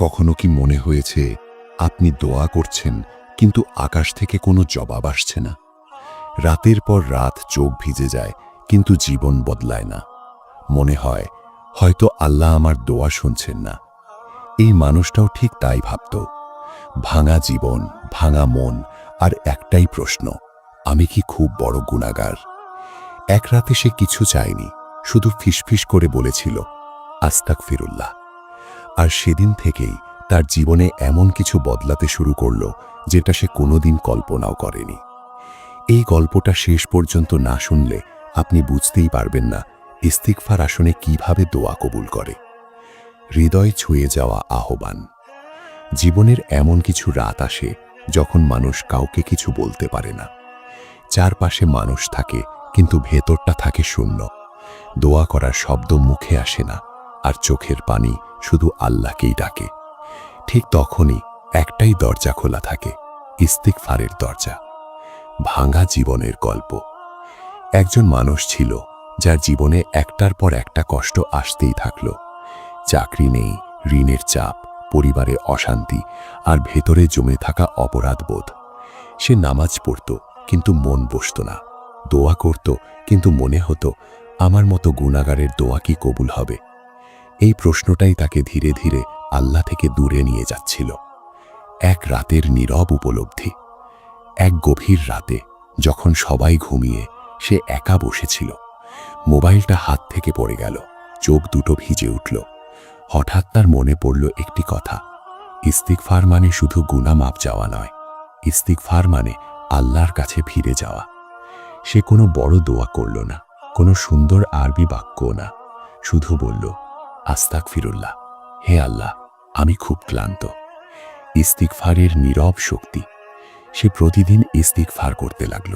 কখনো কি মনে হয়েছে আপনি দোয়া করছেন কিন্তু আকাশ থেকে কোনো জবাব আসছে না? রাতের পর রাত চোখ ভিজে যায় কিন্তু জীবন বদলায় না। মনে হয় হয়তো আল্লাহ আমার দোয়া শুনছেন না। এই মানুষটাও ঠিক তাই ভাবত। ভাঙা জীবন, ভাঙা মন, আর একটাই প্রশ্ন, আমি কি খুব বড় গুনাহগার? এক রাতে সে কিছু চায়নি, শুধু ফিসফিস করে বলেছিল, আস্তাগফিরুল্লাহ। আর সেদিন থেকেই তার জীবনে এমন কিছু বদলাতে শুরু করল যেটা সে কোনোদিন কল্পনাও করেনি। এই গল্পটা শেষ পর্যন্ত না শুনলে আপনি বুঝতেই পারবেন না ইস্তিগফার আসলে কিভাবে দোয়া কবুল করে। হৃদয় ছুঁয়ে যাওয়া আহ্বান। জীবনের এমন কিছু রাত আসে যখন মানুষ কাউকে কিছু বলতে পারে না। চারপাশে মানুষ থাকে কিন্তু ভেতরটা থাকে শূন্য। দোয়া করার শব্দ মুখে আসে না, আর চোখের পানি শুধু আল্লাহকেই ডাকে। ঠিক তখনই একটাই দরজা খোলা থাকে, ইস্তিগফারের দরজা। ভাঙা জীবনের গল্প। একজন মানুষ ছিল যার জীবনে একটার পর একটা কষ্ট আসতেই থাকল। চাকরি নেই, ঋণের চাপ, পরিবারে অশান্তি, আর ভেতরে জমে থাকা অপরাধবোধ। সে নামাজ পড়ত কিন্তু মন বসত না, দোয়া করত কিন্তু মনে হতো আমার মতো গুনাহগারের দোয়া কি কবুল হবে? এই প্রশ্নটাই তাকে ধীরে ধীরে আল্লাহ থেকে দূরে নিয়ে যাচ্ছিল। এক রাতের নীরব উপলব্ধি। এক গভীর রাতে যখন সবাই ঘুমিয়ে সে একা বসেছিল, মোবাইলটা হাত থেকে পড়ে গেল, চোখ দুটো ভিজে উঠল। হঠাৎ তার মনে পড়ল একটি কথা, ইস্তিগফার মানে শুধু গুনাহ মাপ চাওয়া নয়, ইস্তিগফার মানে আল্লাহর কাছে ফিরে যাওয়া। সে কোনো বড় দোয়া করল না, কোনো সুন্দর আরবি বাক্যও না, শুধু বলল, আস্তাগফিরুল্লাহ, হে আল্লাহ, আমি খুব ক্লান্ত। ইস্তিগফারের নীরব শক্তি। সে প্রতিদিন ইস্তিগফার করতে লাগল,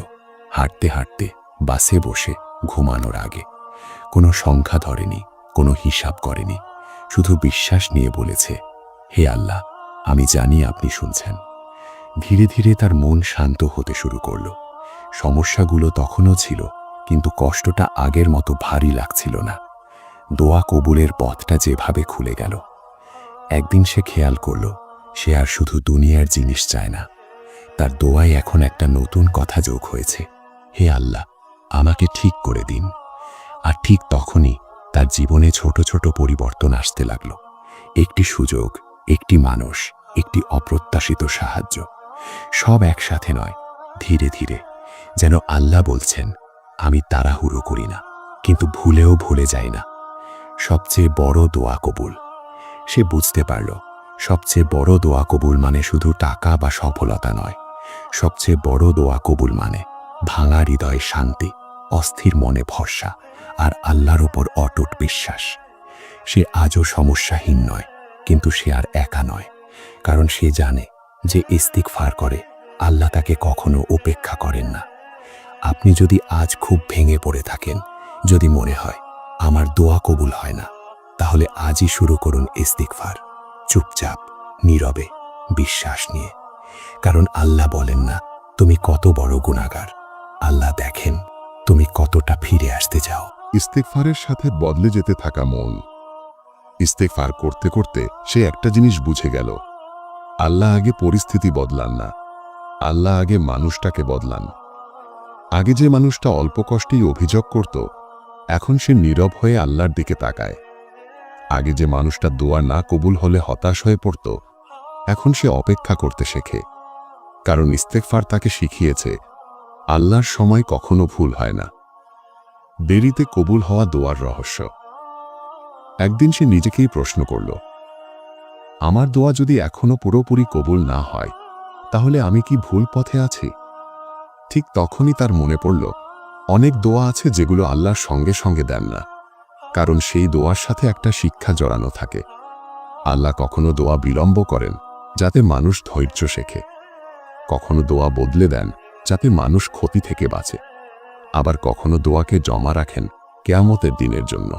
হাঁটতে হাঁটতে, বাসে বসে, ঘুমানোর আগে। কোনো সংখ্যা ধরেনি, কোনো হিসাব করেনি, শুধু বিশ্বাস নিয়ে বলেছে, হে আল্লাহ, আমি জানি আপনি শুনছেন। ধীরে ধীরে তার মন শান্ত হতে শুরু করল। সমস্যাগুলো তখনও ছিল, কিন্তু কষ্টটা আগের মতো ভারী লাগছিল না। দোয়া কবুলের পথটা যেভাবে খুলে গেল। একদিন সে খেয়াল করল, সে আর শুধু দুনিয়ার জিনিস চায় না। তার দোয়ায় এখন একটা নতুন কথা যোগ হয়েছে, হে আল্লাহ, আমাকে ঠিক করে দিন। আর ঠিক তখনই তার জীবনে ছোট ছোট পরিবর্তন আসতে লাগল। একটি সুযোগ, একটি মানুষ, একটি অপ্রত্যাশিত সাহায্য। সব একসাথে নয়, ধীরে ধীরে, যেন আল্লাহ বলছেন, আমি তাড়াহুড়ো করি না, কিন্তু ভুলেও ভুলে যাই না। সবচেয়ে বড় দোয়া কবুল। সে বুঝতে পারল, সবচেয়ে বড় দোয়া কবুল মানে শুধু টাকা বা সফলতা নয়। সবচেয়ে বড় দোয়া কবুল মানে ভাঙা হৃদয়ে শান্তি, অস্থির মনে ভরসা, আর আল্লাহর উপর অটুট বিশ্বাস। সে আজও সমস্যাহীন নয়, কিন্তু সে আর একা নয়, কারণ সে জানে যে ইস্তিগফার করে আল্লাহ তাকে কখনো উপেক্ষা করেন না। আপনি যদি আজ খুব ভেঙে পড়ে থাকেন, যদি মনে হয় আমার দোয়া কবুল হয় না, তাহলে আজই শুরু করুন ইস্তিগফার, চুপচাপ, নীরবে, বিশ্বাস নিয়ে। কারণ আল্লাহ বলেন না তুমি কত বড় গুনাহগার, আল্লাহ দেখেন তুমি কতটা ফিরে আসতে চাও। ইস্তেগফারের সাথে বদলে যেতে থাকা মন। ইস্তেগফার করতে করতে সে একটা জিনিস বুঝে গেল, আল্লাহ আগে পরিস্থিতি বদলান না, আল্লাহ আগে মানুষটাকে বদলান। আগে যে মানুষটা অল্প কষ্টেই অভিযোগ করত, এখন সে নীরব হয়ে আল্লাহর দিকে তাকায়। আগে যে মানুষটা দোয়া না কবুল হলে হতাশ হয়ে পড়ত, এখন সে অপেক্ষা করতে শেখে। কারণ ইস্তেগফার তাকে শিখিয়েছে, আল্লাহর সময় কখনো ভুল হয় না। দেরিতে কবুল হওয়া দোয়ার রহস্য। একদিন সে নিজেকেই প্রশ্ন করল, আমার দোয়া যদি এখনো পুরোপুরি কবুল না হয়, তাহলে আমি কি ভুল পথে আছি? ঠিক তখনই তার মনে পড়ল, অনেক দোয়া আছে যেগুলো আল্লাহর সঙ্গে সঙ্গে দেন না, কারণ সেই দোয়ার সাথে একটা শিক্ষা জড়ানো থাকে। আল্লাহ কখনো দোয়া বিলম্ব করেন যাতে মানুষ ধৈর্য শেখে, কখনো দোয়া বদলে দেন যাতে মানুষ ক্ষতি থেকে বাঁচে, আবার কখনো দোয়াকে জমা রাখেন কিয়ামতের দিনের জন্য।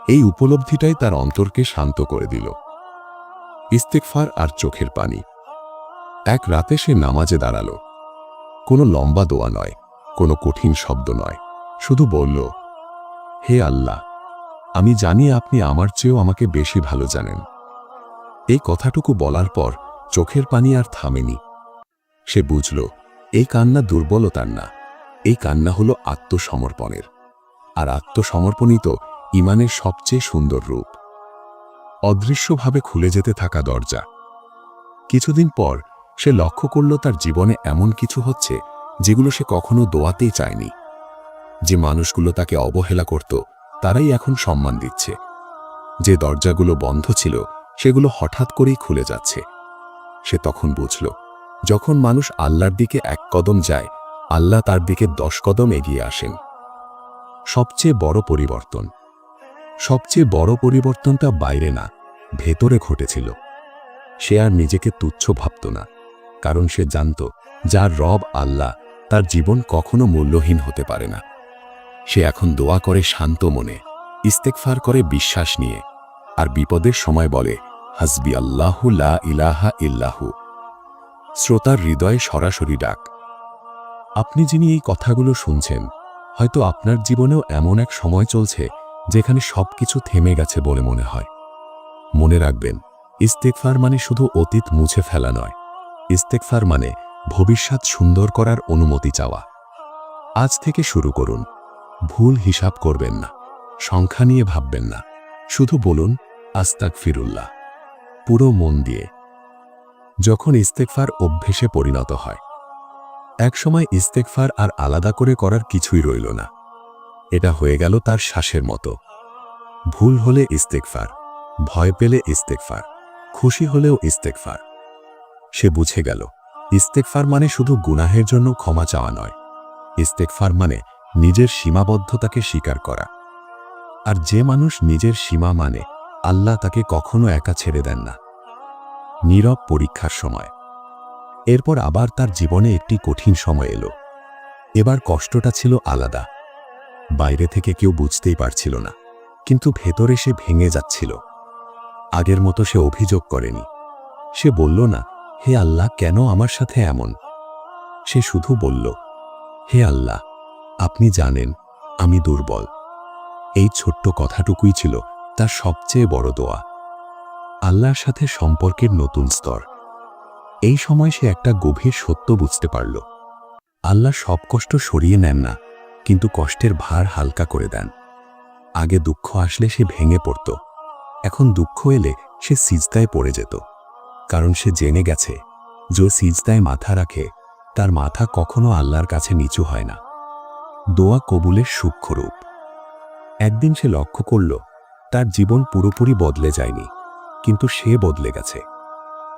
এই উপলব্ধিটাই তার অন্তরকে শান্ত করে দিল। ইস্তেগফার আর চোখের পানি। এক রাতে সে নামাজে দাঁড়াল। কোনো লম্বা দোয়া নয়, কোনো কঠিন শব্দ নয়, শুধু বলল, হে আল্লাহ, আমি জানি আপনি আমার চেয়েও আমাকে বেশি ভালো জানেন। এই কথাটুকু বলার পর চোখের পানি আর থামেনি। সে বুঝল এই কান্না দুর্বলতার না, এই কান্না হলো আত্মসমর্পণের। আর আত্মসমর্পণই তো ঈমানের সবচেয়ে সুন্দর রূপ। অদৃশ্যভাবে খুলে যেতে থাকা দরজা। কিছুদিন পর সে লক্ষ্য করল তার জীবনে এমন কিছু হচ্ছে যেগুলো সে কখনো দোয়াতেই চায়নি। যে মানুষগুলো তাকে অবহেলা করত তারাই এখন সম্মান দিচ্ছে। যে দরজাগুলো বন্ধ ছিল সেগুলো হঠাৎ করেই খুলে যাচ্ছে। সে তখন বুঝল, যখন মানুষ আল্লাহর দিকে 1 কদম যায়, আল্লাহ তার দিকে 10 কদম এগিয়ে আসেন। সবচেয়ে বড় পরিবর্তনটা বাইরে না, ভেতরে ঘটেছিল। সে আর নিজেকে তুচ্ছ ভাবত না, কারণ সে জানত যার রব আল্লাহ, তার জীবন কখনো মূল্যহীন হতে পারে না। সে এখন দোয়া করে শান্ত মনে, ইস্তেগফার করে বিশ্বাস নিয়ে, আর বিপদের সময় বলে হাসবি আল্লাহু লা ইলাহা ইল্লাহু। শ্রোতার হৃদয়ে সরাসরি ডাক। আপনি যিনি এই কথাগুলো শুনছেন, হয়তো আপনার জীবনেও এমন এক সময় চলছে যেখানে সবকিছু থেমে গেছে বলে মনে হয়। মনে রাখবেন, ইস্তেগফার মানে শুধু অতীত মুছে ফেলা নয়। ইস্তেগফার মানে ভবিষ্যৎ সুন্দর করার অনুমতি চাওয়া। আজ থেকে শুরু করুন। ভুল হিসাব করবেন না, সংখ্যা নিয়ে ভাববেন না, শুধু বলুন আস্তাগফিরুল্লাহ, পুরো মন দিয়ে। যখন ইস্তেগফার অভ্যেসে পরিণত হয়, একসময় ইস্তেগফার আর আলাদা করে করার কিছুই রইল না। এটা হয়ে গেল তার শ্বাসের মতো। ভুল হলে ইস্তেগফার, ভয় পেলে ইস্তেগফার, খুশি হলেও ইস্তেগফার। সে বুঝে গেল, ইস্তেগফার মানে শুধু গুনাহের জন্য ক্ষমা চাওয়া নয়। ইস্তেগফার মানে নিজের সীমাবদ্ধতাকে স্বীকার করা। আর যে মানুষ নিজের সীমা মানে, আল্লাহ তাকে কখনো একা ছেড়ে দেন না। নীরব পরীক্ষার সময়। এরপর আবার তার জীবনে একটি কঠিন সময় এলো। এবার কষ্টটা ছিল আলাদা। বাইরে থেকে কেউ বুঝতেই পারছিল না, কিন্তু ভেতরে সে ভেঙে যাচ্ছিল। আগের মতো সে অভিযোগ করেনি। সে বলল না, হে আল্লাহ, কেন আমার সাথে এমন? সে শুধু বলল, হে আল্লাহ, আপনি জানেন আমি দুর্বল। এই ছোট্ট কথাটুকুই ছিল তার সবচেয়ে বড় দোয়া। আল্লাহর সাথে সম্পর্কের নতুন স্তর। এই সময় সে একটা গভীর সত্য বুঝতে পারল। আল্লাহ সব কষ্ট সরিয়ে নেন না, কিন্তু কষ্টের ভার হালকা করে দেন। আগে দুঃখ আসলে সে ভেঙে পড়ত, এখন দুঃখ এলে সে সিজদায় পড়ে যেত। কারণ সে জেনে গেছে, যে সিজদায় মাথা রাখে তার মাথা কখনো আল্লাহর কাছে নিচু হয় না। দোয়া কবুলের সূক্ষ্ম রূপ। একদিন সে লক্ষ্য করল, তার জীবন পুরোপুরি বদলে যায়নি, কিন্তু সে বদলে গেছে।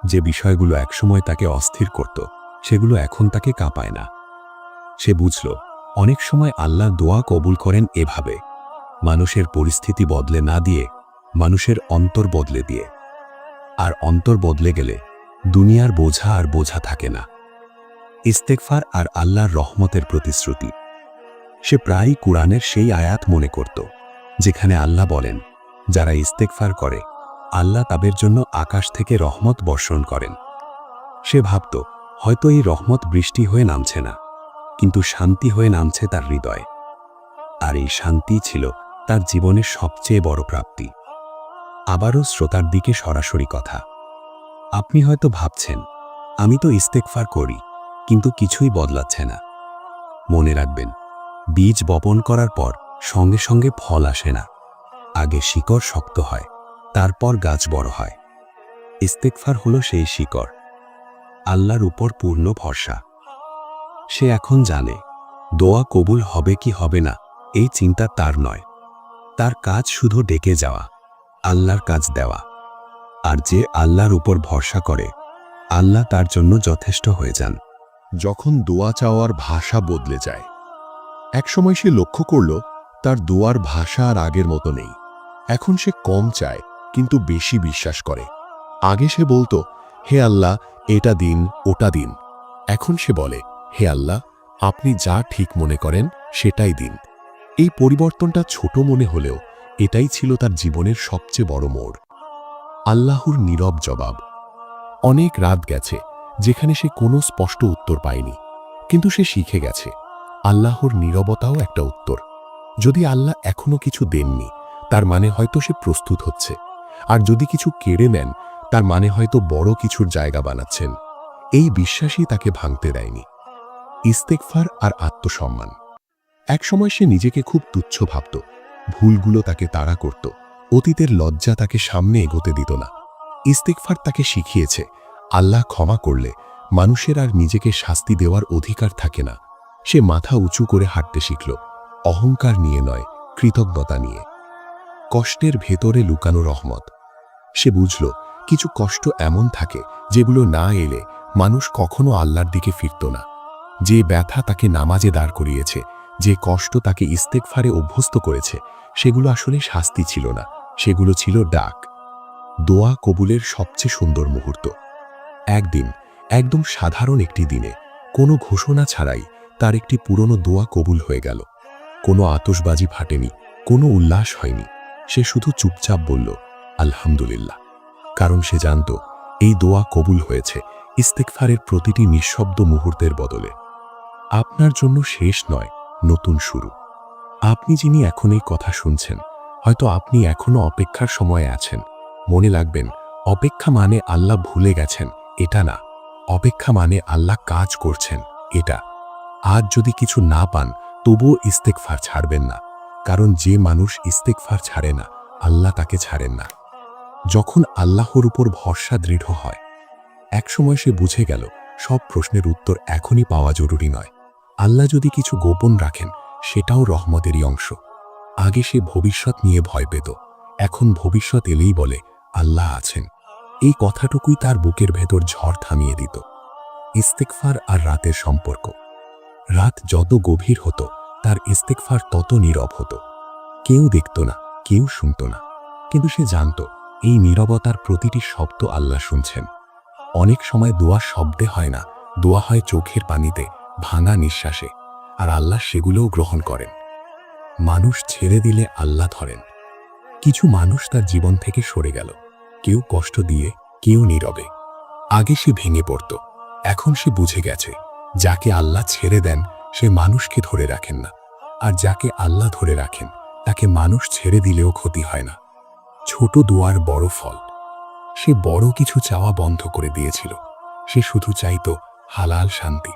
যে বিষয়গুলো একসময় তাকে অস্থির করত, সেগুলো এখন তাকে কাঁপায় না। সে বুঝল, অনেক সময় আল্লাহ দোয়া কবুল করেন এভাবে, মানুষের পরিস্থিতি বদলে না দিয়ে, মানুষের অন্তর বদলে দিয়ে। আর অন্তর বদলে গেলে দুনিয়ার বোঝা আর বোঝা থাকে না। ইস্তেগফার আর আল্লাহর রহমতের প্রতিশ্রুতি। সে প্রায়ই কুরআনের সেই আয়াত মনে করত, যেখানে আল্লাহ বলেন, যারা ইস্তেগফার করে আল্লাহ তাদের জন্য আকাশ থেকে রহমত বর্ষণ করেন। সে ভাবত, হয়তো এই রহমত বৃষ্টি হয়ে নামছে না, কিন্তু শান্তি হয়ে নামছে তার হৃদয়ে। আর এই শান্তি ছিল তার জীবনের সবচেয়ে বড় প্রাপ্তি। আবারও শ্রোতার দিকে সরাসরি কথা। আপনি হয়তো ভাবছেন, আমি তো ইস্তেগফার করি, কিন্তু কিছুই বদলাচ্ছে না। মনে রাখবেন, বীজ বপন করার পর সঙ্গে সঙ্গে ফল আসে না। আগে শিকড় শক্ত হয়, তারপর গাছ বড় হয়। ইস্তেগফার হলো সেই শিকড়, আল্লাহর উপর পূর্ণ ভরসা। সে এখন জানে, দোয়া কবুল হবে কি হবে না এই চিন্তা তার নয়। তার কাজ শুধু ডেকে যাওয়া, আল্লাহর কাজ দেওয়া। আর যে আল্লাহর উপর ভরসা করে, আল্লাহ তার জন্য যথেষ্ট হয়ে যান। যখন দোয়া চাওয়ার ভাষা বদলে যায়। একসময় সে লক্ষ্য করল, তার দোয়ার ভাষা আর আগের মতো নেই। এখন সে কম চায়, কিন্তু বেশি বিশ্বাস করে। আগে সে বলতো, হে আল্লাহ, এটা দিন, ওটা দিন। এখন সে বলে, হে আল্লাহ, আপনি যা ঠিক মনে করেন সেটাই দিন। এই পরিবর্তনটা ছোট মনে হলেও এটাই ছিল তার জীবনের সবচেয়ে বড় মোড়। আল্লাহর নীরব জবাব। অনেক রাত গেছে যেখানে সে কোনো স্পষ্ট উত্তর পায়নি, কিন্তু সে শিখে গেছে, আল্লাহর নীরবতাও একটা উত্তর। যদি আল্লাহ এখনো কিছু দেননি, তার মানে হয়তো সে প্রস্তুত হচ্ছে। আর যদি কিছু কেড়ে নেন, তার মানে হয়তো বড় কিছুর জায়গা বানাচ্ছেন। এই বিশ্বাসই তাকে ভাঙতে দেয়নি। ইস্তেগফার আর আত্মসম্মান। একসময় সে নিজেকে খুব তুচ্ছ ভাবত, ভুলগুলো তাকে তাড়া করত, অতীতের লজ্জা তাকে সামনে এগোতে দিত না। ইস্তেগফার তাকে শিখিয়েছে, আল্লাহ ক্ষমা করলে মানুষের আর নিজেকে শাস্তি দেওয়ার অধিকার থাকে না। সে মাথা উঁচু করে হাঁটতে শিখল, অহংকার নিয়ে নয়, কৃতজ্ঞতা নিয়ে। কষ্টের ভেতরে লুকানো রহমত। সে বুঝল, কিছু কষ্ট এমন থাকে যেগুলো না এলে মানুষ কখনো আল্লাহর দিকে ফিরত না। যে ব্যথা তাকে নামাজে দাঁড় করিয়েছে, যে কষ্ট তাকে ইস্তেগফারে অভ্যস্ত করেছে, সেগুলো আসলে শাস্তি ছিল না, সেগুলো ছিল ডাক। দোয়া কবুলের সবচেয়ে সুন্দর মুহূর্ত। একদিন, একদম সাধারণ একটি দিনে, কোনো ঘোষণা ছাড়াই তার একটি পুরনো দোয়া কবুল হয়ে গেল। কোনো আতশবাজি ফাটেনি, কোনো উল্লাস হয়নি। সে শুধু চুপচাপ বলল, আলহামদুলিল্লাহ। কারণ সে জানত, এই দোয়া কবুল হয়েছে ইস্তেগফারের প্রতিটি নিঃশব্দ মুহূর্তের বদলে। আপনার জন্য শেষ নয়, নতুন শুরু। আপনি যিনি এখন এই কথা শুনছেন, হয়তো আপনি এখনো অপেক্ষার সময়ে আছেন। মনে রাখবেন, অপেক্ষা মানে আল্লাহ ভুলে গেছেন, এটা না। অপেক্ষা মানে আল্লাহ কাজ করছেন, এটা। আজ যদি কিছু না পান, তবুও ইস্তেগফার ছাড়বেন না। কারণ যে মানুষ ইস্তেগফার ছাড়ে না, আল্লাহ তাকে ছাড়েন না। যখন আল্লাহর উপর ভরসা দৃঢ় হয়, একসময় সে বুঝে গেল, সব প্রশ্নের উত্তর এখনই পাওয়া জরুরি নয়। আল্লাহ যদি কিছু গোপন রাখেন, সেটাও রহমতেরই অংশ। আগে সে ভবিষ্যৎ নিয়ে ভয় পেত, এখন ভবিষ্যৎ এলেই বলে, আল্লাহ আছেন। এই কথাটুকুই তার বুকের ভেতর ঝড় থামিয়ে দিত। ইস্তেগফার আর রাতের সম্পর্ক। রাত যত গভীর হতো, তার ইস্তেগফার তত নীরব হতো। কেউ দেখত না, কেউ শুনত না, কিন্তু সে জানত, এই নীরবতার প্রতিটি শব্দ আল্লাহ শুনছেন। অনেক সময় দোয়া শব্দে হয় না, দোয়া হয় চোখের পানিতে, ভাঙা নিঃশ্বাসে, আর আল্লাহ সেগুলোও গ্রহণ করেন। মানুষ ছেড়ে দিলে আল্লাহ ধরেন। কিছু মানুষ তার জীবন থেকে সরে গেল, কেউ কষ্ট দিয়ে, কেউ নীরবে। আগে সে ভেঙে পড়ত, এখন সে বুঝে গেছে, যাকে আল্লাহ ছেড়ে দেন সে মানুষকে ধরে রাখেন না, আর যাকে আল্লাহ ধরে রাখেন তাকে মানুষ ছেড়ে দিলেও ক্ষতি হয় না। ছোট দোয়ার বড় ফল। সে বড় কিছু চাওয়া বন্ধ করে দিয়েছিল, সে শুধু চাইত হালাল শান্তি।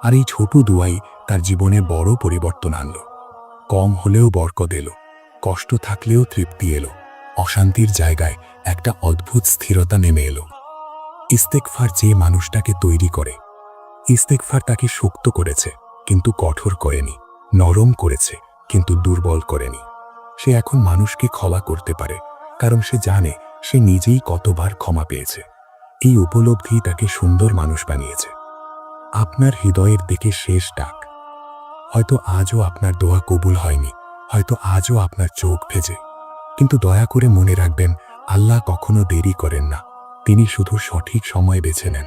আর এই ছোট দোয়াই তার জীবনে বড় পরিবর্তন আনল। কম হলেও বরকত এলো, কষ্ট থাকলেও তৃপ্তি এলো, অশান্তির জায়গায় একটা অদ্ভুত স্থিরতা নেমে এলো। ইস্তেগফার যে মানুষটাকে তৈরি করে, ইস্তেগফার তাকে শক্ত করেছে কিন্তু কঠোর করেনি, নরম করেছে কিন্তু দুর্বল করেনি। সে এখন মানুষকে ক্ষমা করতে পারে, কারণ সে জানে সে নিজেই কতবার ক্ষমা পেয়েছে। এই উপলব্ধি তাকে সুন্দর মানুষ বানিয়েছে। আপনার হৃদয়ের দিকে শেষ ডাক। হয়তো আজও আপনার দোয়া কবুল হয়নি, হয়তো আজও আপনার চোখ ভেজে, কিন্তু দয়া করে মনে রাখবেন, আল্লাহ কখনো দেরি করেন না, তিনি শুধু সঠিক সময় বেছে নেন।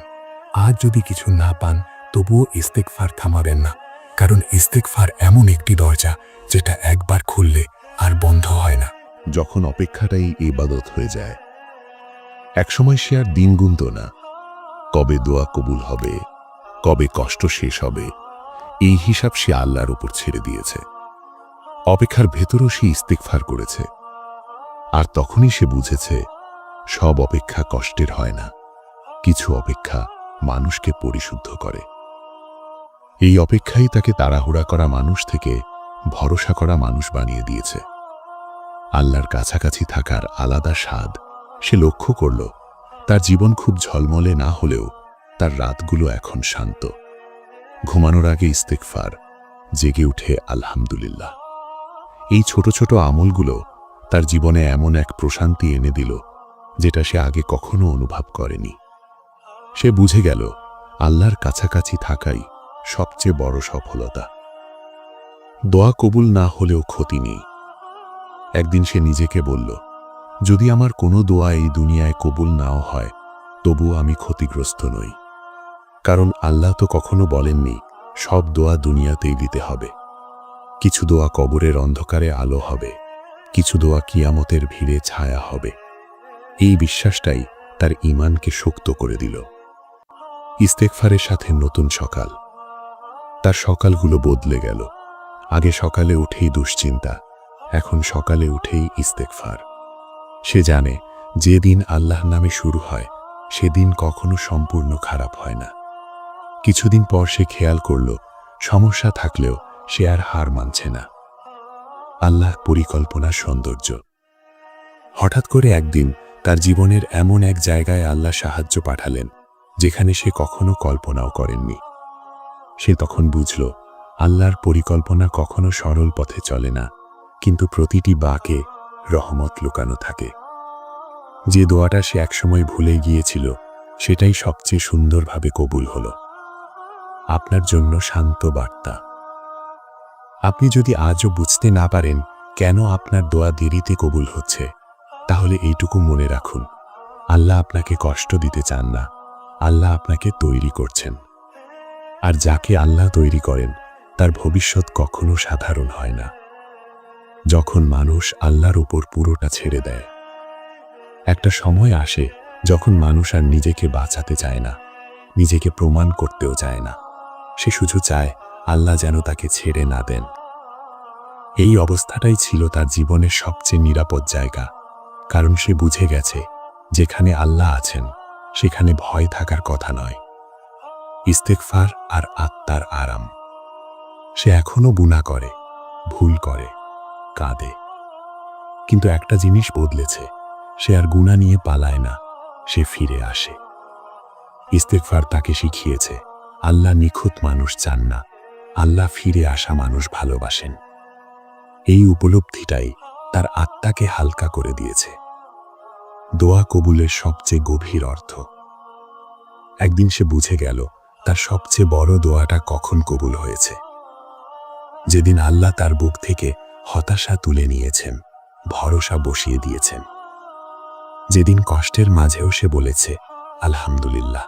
আজ যদি কিছু না পান, তবুও ইস্তেগফার থামাবেন না, কারণ ইস্তেগফার এমন একটি দরজা যেটা একবার খুললে আর বন্ধ হয় না। যখন অপেক্ষাটাই ইবাদত হয়ে যায়। একসময় সে আর দিন গুনতো না, কবে দোয়া কবুল হবে, কবে কষ্ট শেষ হবে। এই হিসাব সে আল্লাহর উপর ছেড়ে দিয়েছে। অপেক্ষার ভেতরও সে ইস্তেগফার করেছে। আর তখনই সে বুঝেছে, সব অপেক্ষা কষ্টের হয় না, কিছু অপেক্ষা মানুষকে পরিশুদ্ধ করে। এই অপেক্ষাই তাকে তাড়াহুড়া করা মানুষ থেকে ভরসা করা মানুষ বানিয়ে দিয়েছে। আল্লাহর কাছাকাছি থাকার আলাদা স্বাদ সে লক্ষ্য করল। তার জীবন খুব ঝলমলে না হলেও তার রাতগুলো এখন শান্ত। ঘুমানোর আগে ইস্তেগফার, জেগে উঠে আলহামদুলিল্লাহ। এই ছোট ছোট আমলগুলো তার জীবনে এমন এক প্রশান্তি এনে দিল, যেটা সে আগে কখনো অনুভব করেনি। সে বুঝে গেল, আল্লাহর কাছাকাছি থাকাই সবচেয়ে বড় সফলতা। দোয়া কবুল না হলেও ক্ষতি নেই। একদিন সে নিজেকে বলল, যদি আমার কোনো দোয়া এই দুনিয়ায় কবুল নাও হয়, তবু আমি ক্ষতিগ্রস্ত নই। কারণ আল্লাহ তো কখনো বলেননি সব দোয়া দুনিয়াতেই দিতে হবে। কিছু দোয়া কবরের অন্ধকারে আলো হবে, কিছু দোয়া কিয়ামতের ভিড়ে ছায়া হবে। এই বিশ্বাসটাই তার ঈমানকে শক্ত করে দিল। ইস্তেগফারের সাথে নতুন সকাল। তার সকালগুলো বদলে গেল। আগে সকালে উঠেই দুশ্চিন্তা, এখন সকালে উঠেই ইস্তেগফার। সে জানে, যেদিন আল্লাহর নামে শুরু হয় সেদিন কখনো সম্পূর্ণ খারাপ হয় না। কিছুদিন পর সে খেয়াল করল সমস্যা থাকলেও সে আর হার মানছে না। আল্লাহ পরিকল্পনার সৌন্দর্য। হঠাৎ করে একদিন তার জীবনের এমন এক জায়গায় আল্লাহ সাহায্য পাঠালেন যেখানে সে কখনো কল্পনাও করেননি। সে তখন বুঝল আল্লাহর পরিকল্পনা কখনো সরল পথে চলে না, কিন্তু প্রতিটি বাঁকে রহমত লুকানো থাকে। যে দোয়াটা সে একসময় ভুলে গিয়েছিল সেটাই সবচেয়ে সুন্দরভাবে কবুল হল। আপনার জন্য শান্ত বার্তা। আপনি যদি আজও বুঝতে না পারেন কেন আপনার দোয়া দেরিতে কবুল হচ্ছে, তাহলে এইটুকু মনে রাখুন, আল্লাহ আপনাকে কষ্ট দিতে চান না, আল্লাহ আপনাকে তৈরি করছেন। আর যাকে আল্লাহ তৈরি করেন তার ভবিষ্যৎ কখনো সাধারণ হয় না। যখন মানুষ আল্লাহর উপর পুরোটা ছেড়ে দেয়, একটা সময় আসে যখন মানুষ আর নিজেকে বাঁচাতে চায় না, নিজেকে প্রমাণ করতেও চায় না। সে শুধু চায় আল্লাহ যেন তাকে ছেড়ে না দেন। এই অবস্থাটাই ছিল তার জীবনের সবচেয়ে নিরাপদ জায়গা, কারণ সে বুঝে গেছে যেখানে আল্লাহ আছেন সেখানে ভয় থাকার কথা নয়। ইস্তেগফার আর আত্মার আরাম। সে এখনো গুনাহ করে, ভুল করে, কাঁদে, কিন্তু একটা জিনিস বদলেছে, সে আর গুনাহ নিয়ে পালায় না, সে ফিরে আসে। ইস্তেগফার তাকে শিখিয়েছে আল্লাহ নিখুঁত মানুষ চান না, আল্লাহ ফিরে আসা মানুষ ভালোবাসেন। এই উপলব্ধিটাই তার আত্মাকে হালকা করে দিয়েছে। দোয়া কবুলের সবচেয়ে গভীর অর্থ। একদিন সে বুঝে গেল তার সবচেয়ে বড় দোয়াটা কখন কবুল হয়েছে। যেদিন আল্লাহ তার বুক থেকে হতাশা তুলে নিয়েছেন, ভরসা বসিয়ে দিয়েছেন। যেদিন কষ্টের মাঝেও সে বলেছে আলহামদুলিল্লাহ।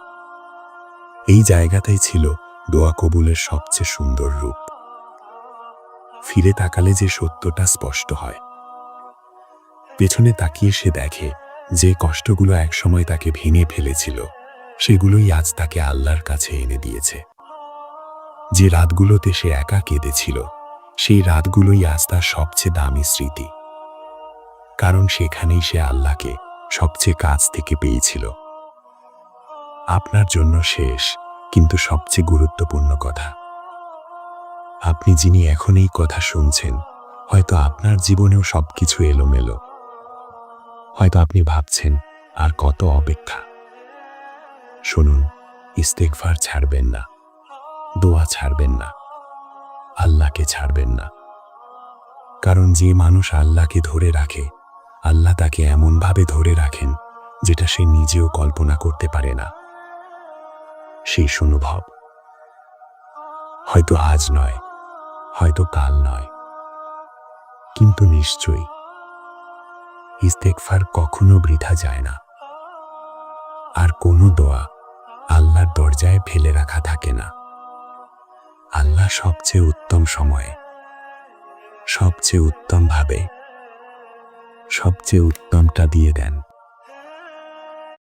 এই জায়গাটাই ছিল দোয়া কবুলের সবচেয়ে সুন্দর রূপ। ফিরে তাকালে যে সত্যটা স্পষ্ট হয়। পেছনে তাকিয়ে সে দেখে যে কষ্টগুলো একসময় তাকে ভেঙে ফেলেছিল সেগুলোই আজ তাকে আল্লাহর কাছে এনে দিয়েছে। যে রাতগুলোতে সে একা কেঁদেছিল সেই রাতগুলোই আজ তার সবচেয়ে দামি স্মৃতি, কারণ সেখানেই সে আল্লাহকে সবচেয়ে কাছ থেকে পেয়েছিল। আপনার জন্য শেষ কিন্তু সবচেয়ে গুরুত্বপূর্ণ কথা। আপনি যিনি এখন এই কথা শুনছেন, হয়তো আপনার জীবনেও সবকিছু এলোমেলো। হয়তো আপনি ভাবছেন আর কত অপেক্ষা। শুনুন, ইস্তেগফার ছাড়বেন না, দোয়া ছাড়বেন না, আল্লাহকে ছাড়বেন না। কারণ যে মানুষ আল্লাহকে ধরে রাখে, আল্লাহ তাকে এমনভাবে ধরে রাখেন যেটা সে নিজেও কল্পনা করতে পারে না। সেই অনুভব হয়তো আজ নয়, হয়তো কাল নয়, কিন্তু নিশ্চয়ই ইস্তেগফার কখনো বৃথা যায় না। আর কোনো দোয়া আল্লাহর দরজায় ফেলে রাখা থাকে না। আল্লাহ সবচেয়ে উত্তম সময়ে, সবচেয়ে উত্তমভাবে, সবচেয়ে উত্তমটা দিয়ে দেন।